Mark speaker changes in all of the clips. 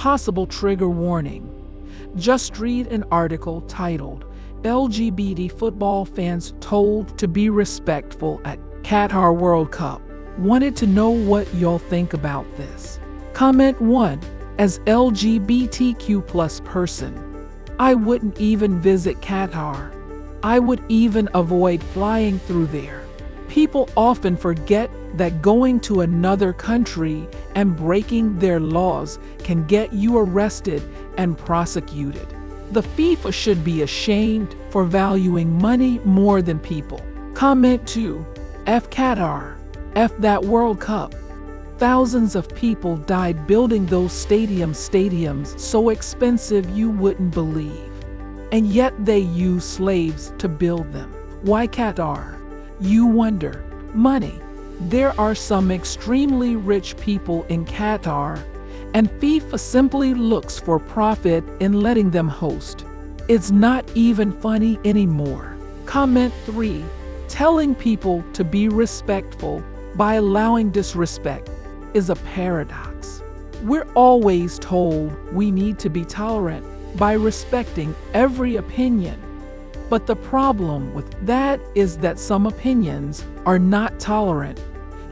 Speaker 1: Possible trigger warning. Just read an article titled, LGBT football fans told to be respectful at Qatar World Cup. Wanted to know what y'all think about this. Comment 1. As LGBTQ plus person, I wouldn't even visit Qatar. I would even avoid flying through there. People often forget that going to another country and breaking their laws can get you arrested and prosecuted. The FIFA should be ashamed for valuing money more than people. Comment 2. F Qatar. F that World Cup. Thousands of people died building those stadiums so expensive you wouldn't believe. And yet they use slaves to build them. Why Qatar? You wonder. Money. There are some extremely rich people in Qatar, and FIFA simply looks for profit in letting them host. It's not even funny anymore. Comment 3. Telling people to be respectful by allowing disrespect is a paradox. We're always told we need to be tolerant by respecting every opinion. But the problem with that is that some opinions are not tolerant,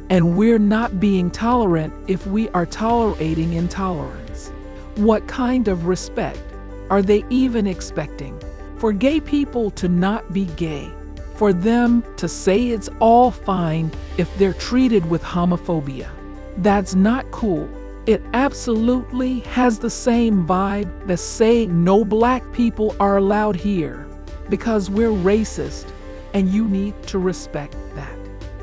Speaker 1: and we're not being tolerant if we are tolerating intolerance. What kind of respect are they even expecting? For gay people to not be gay, for them to say it's all fine if they're treated with homophobia. That's not cool. It absolutely has the same vibe as saying no black people are allowed here because we're racist, and you need to respect that.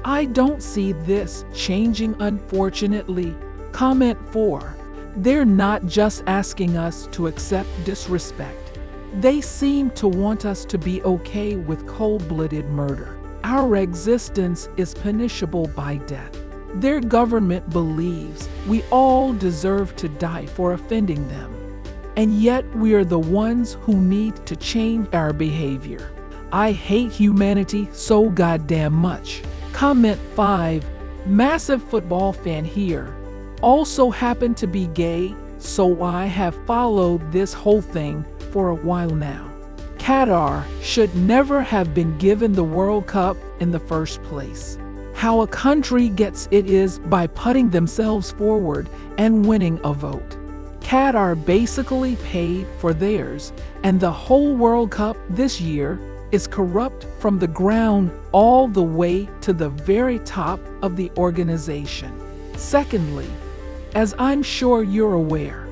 Speaker 1: I don't see this changing, unfortunately. Comment 4. They're not just asking us to accept disrespect. They seem to want us to be okay with cold-blooded murder. Our existence is punishable by death. Their government believes we all deserve to die for offending them. And yet we're the ones who need to change our behavior. I hate humanity so goddamn much. Comment 5. Massive football fan here. Also happen to be gay, so I have followed this whole thing for a while now. Qatar should never have been given the World Cup in the first place. How a country gets it is by putting themselves forward and winning a vote. Qatar basically paid for theirs, and the whole World Cup this year is corrupt from the ground all the way to the very top of the organization. Secondly, as I'm sure you're aware,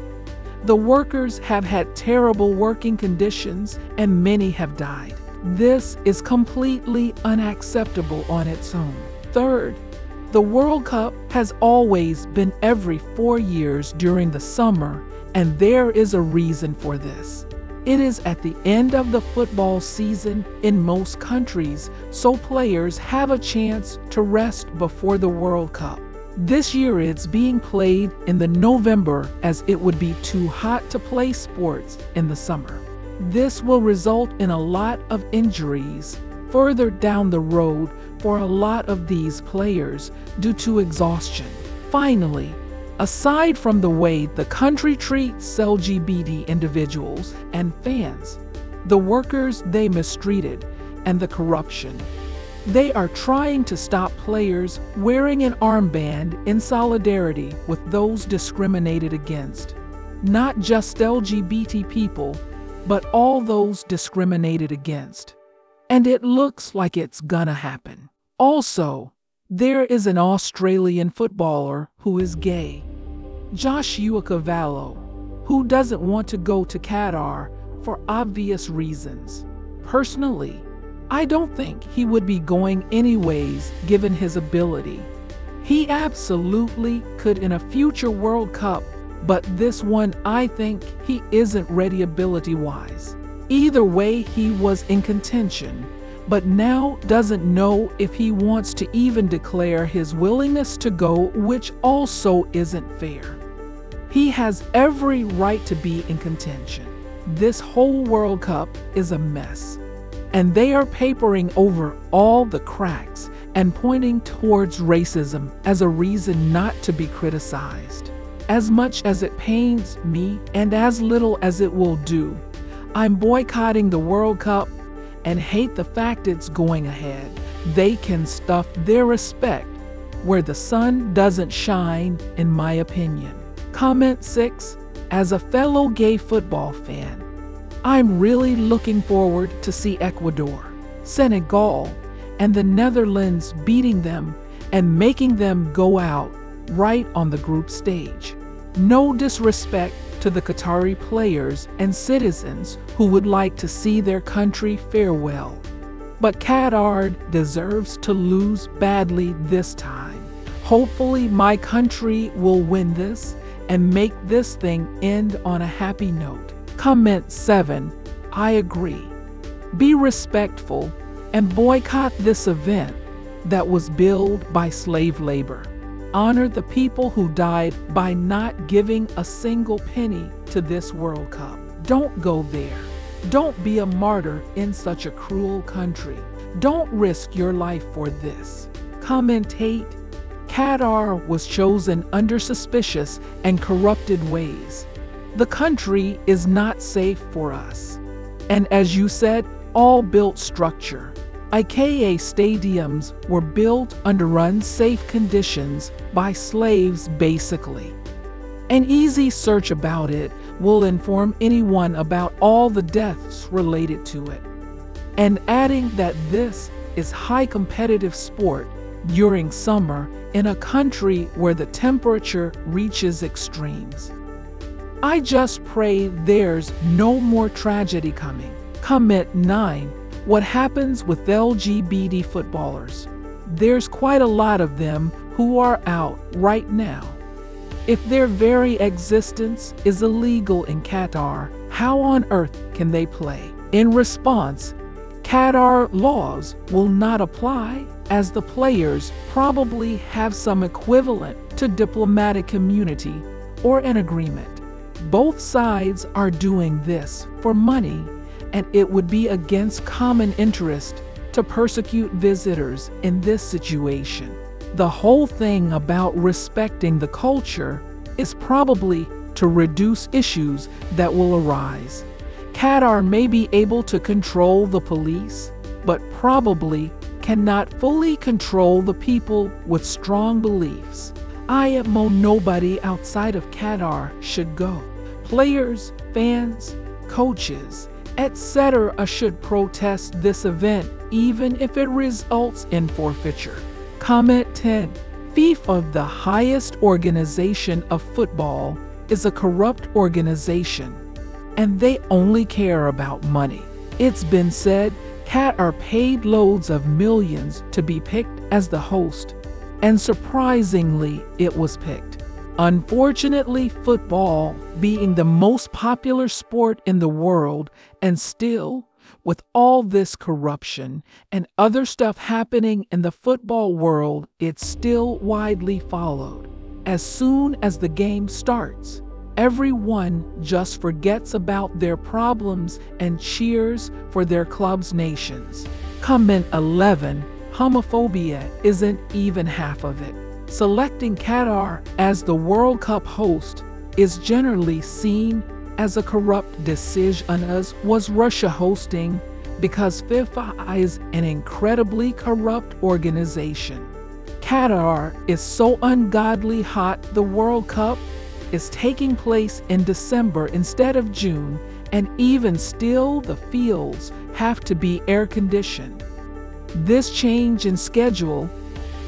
Speaker 1: the workers have had terrible working conditions and many have died. This is completely unacceptable on its own. Third, the World Cup has always been every 4 years during the summer, and there is a reason for this. It is at the end of the football season in most countries, so players have a chance to rest before the World Cup. This year it's being played in the November as it would be too hot to play sports in the summer. This will result in a lot of injuries further down the road for a lot of these players due to exhaustion. Finally, aside from the way the country treats LGBT individuals and fans, the workers they mistreated, and the corruption, they are trying to stop players wearing an armband in solidarity with those discriminated against. Not just LGBT people, but all those discriminated against. And it looks like it's gonna happen. Also, there is an Australian footballer who is gay, Joshua Cavallo, who doesn't want to go to Qatar for obvious reasons. Personally, I don't think he would be going anyways given his ability. He absolutely could in a future World Cup, but this one I think he isn't ready ability-wise. Either way, he was in contention, but now doesn't know if he wants to even declare his willingness to go, which also isn't fair. He has every right to be in contention. This whole World Cup is a mess, and they are papering over all the cracks and pointing towards racism as a reason not to be criticized. As much as it pains me and as little as it will do, I'm boycotting the World Cup and hate the fact it's going ahead. They can stuff their respect where the sun doesn't shine, in my opinion. Comment 6. As a fellow gay football fan, I'm really looking forward to see Ecuador, Senegal, and the Netherlands beating them and making them go out right on the group stage. No disrespect to the Qatari players and citizens who would like to see their country fare well, but Qatar deserves to lose badly this time. Hopefully my country will win this and make this thing end on a happy note. Comment 7. I agree. Be respectful and boycott this event that was built by slave labor. Honor the people who died by not giving a single penny to this World Cup. Don't go there. Don't be a martyr in such a cruel country. Don't risk your life for this. Comment 8. Qatar was chosen under suspicious and corrupted ways. The country is not safe for us. And as you said, all built structure, aka stadiums, were built under unsafe conditions by slaves basically. An easy search about it will inform anyone about all the deaths related to it. And adding that this is high competitive sport during summer in a country where the temperature reaches extremes. I just pray there's no more tragedy coming. Comment 9. What happens with LGBT footballers? There's quite a lot of them who are out right now. If their very existence is illegal in Qatar, how on earth can they play? In response, Qatar laws will not apply, as the players probably have some equivalent to diplomatic immunity or an agreement. Both sides are doing this for money, and it would be against common interest to persecute visitors in this situation. The whole thing about respecting the culture is probably to reduce issues that will arise. Qatar may be able to control the police, but probably cannot fully control the people with strong beliefs. Nobody outside of Qatar should go. Players, fans, coaches, etc. should protest this event even if it results in forfeiture. Comment 10. FIFA, the highest organization of football, is a corrupt organization, and they only care about money. It's been said Qatar paid loads of millions to be picked as the host, and surprisingly, it was picked. Unfortunately, football being the most popular sport in the world, and still, with all this corruption and other stuff happening in the football world, it's still widely followed. As soon as the game starts, everyone just forgets about their problems and cheers for their club's nations. Comment 11. Homophobia isn't even half of it. Selecting Qatar as the World Cup host is generally seen as a corrupt decision, as was Russia hosting, because FIFA is an incredibly corrupt organization. Qatar is so ungodly hot. The World Cup is taking place in December instead of June, and even still the fields have to be air-conditioned. This change in schedule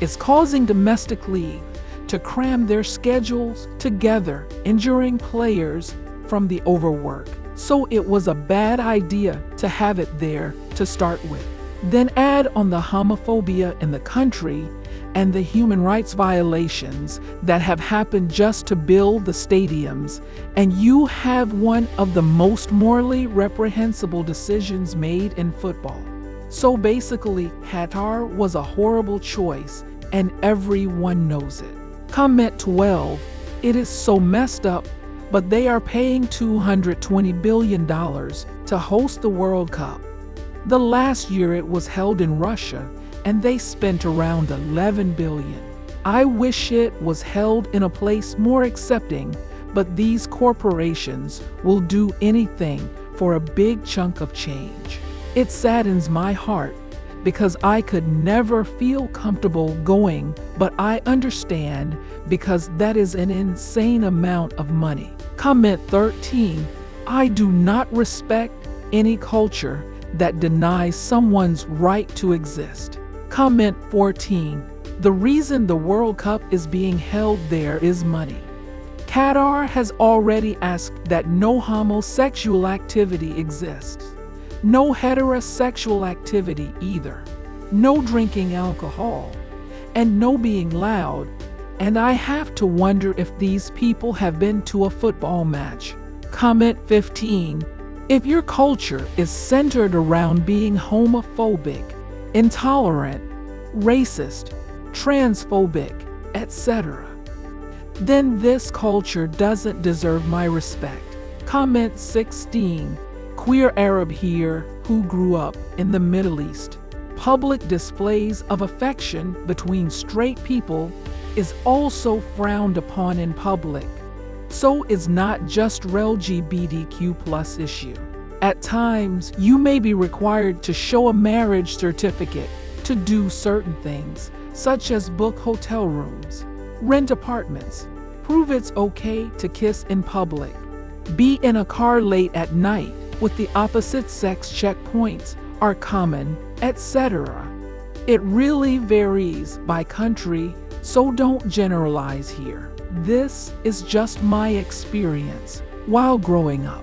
Speaker 1: is causing domestic leagues to cram their schedules together, injuring players from the overwork. So it was a bad idea to have it there to start with. Then add on the homophobia in the country and the human rights violations that have happened just to build the stadiums, and you have one of the most morally reprehensible decisions made in football. So basically, Qatar was a horrible choice, and everyone knows it. Comment 12. It is so messed up, but they are paying $220 billion to host the World Cup. The last year it was held in Russia, and they spent around $11 billion. I wish it was held in a place more accepting, but these corporations will do anything for a big chunk of change. It saddens my heart because I could never feel comfortable going, but I understand because that is an insane amount of money. Comment 13. I do not respect any culture that denies someone's right to exist. Comment 14. The reason the World Cup is being held there is money. Qatar has already asked that no homosexual activity exists. No heterosexual activity either. No drinking alcohol. And no being loud. And I have to wonder if these people have been to a football match. Comment 15. If your culture is centered around being homophobic, intolerant, racist, transphobic, etc., then this culture doesn't deserve my respect. Comment 16. Queer Arab here who grew up in the Middle East. Public displays of affection between straight people is also frowned upon in public. So is not just LGBTQ+ issue. At times, you may be required to show a marriage certificate to do certain things, such as book hotel rooms, rent apartments, prove it's okay to kiss in public, be in a car late at night with the opposite sex checkpoints are common, etc. It really varies by country, so don't generalize here. This is just my experience while growing up.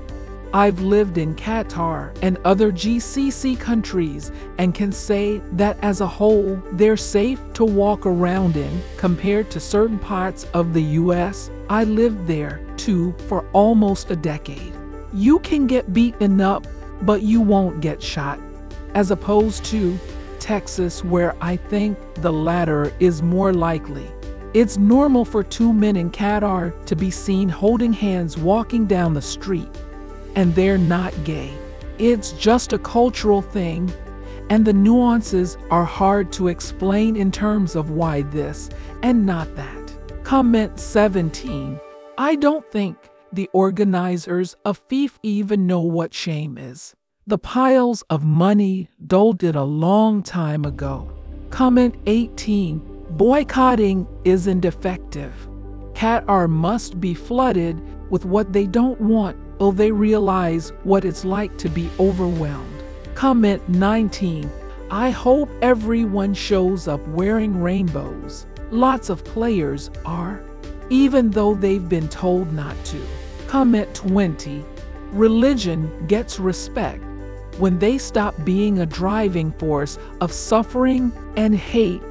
Speaker 1: I've lived in Qatar and other GCC countries and can say that as a whole, they're safe to walk around in compared to certain parts of the US. I lived there too for almost a decade. You can get beaten up, but you won't get shot, as opposed to Texas, where I think the latter is more likely. It's normal for two men in Qatar to be seen holding hands walking down the street. And they're not gay. It's just a cultural thing, and the nuances are hard to explain in terms of why this and not that. Comment 17. I don't think the organizers of FIFA even know what shame is. The piles of money doled it a long time ago. Comment 18. Boycotting isn't effective. Qatar must be flooded with what they don't want, will they realize what it's like to be overwhelmed. Comment 19. I hope everyone shows up wearing rainbows. Lots of players are, even though they've been told not to. Comment 20. Religion gets respect when they stop being a driving force of suffering and hate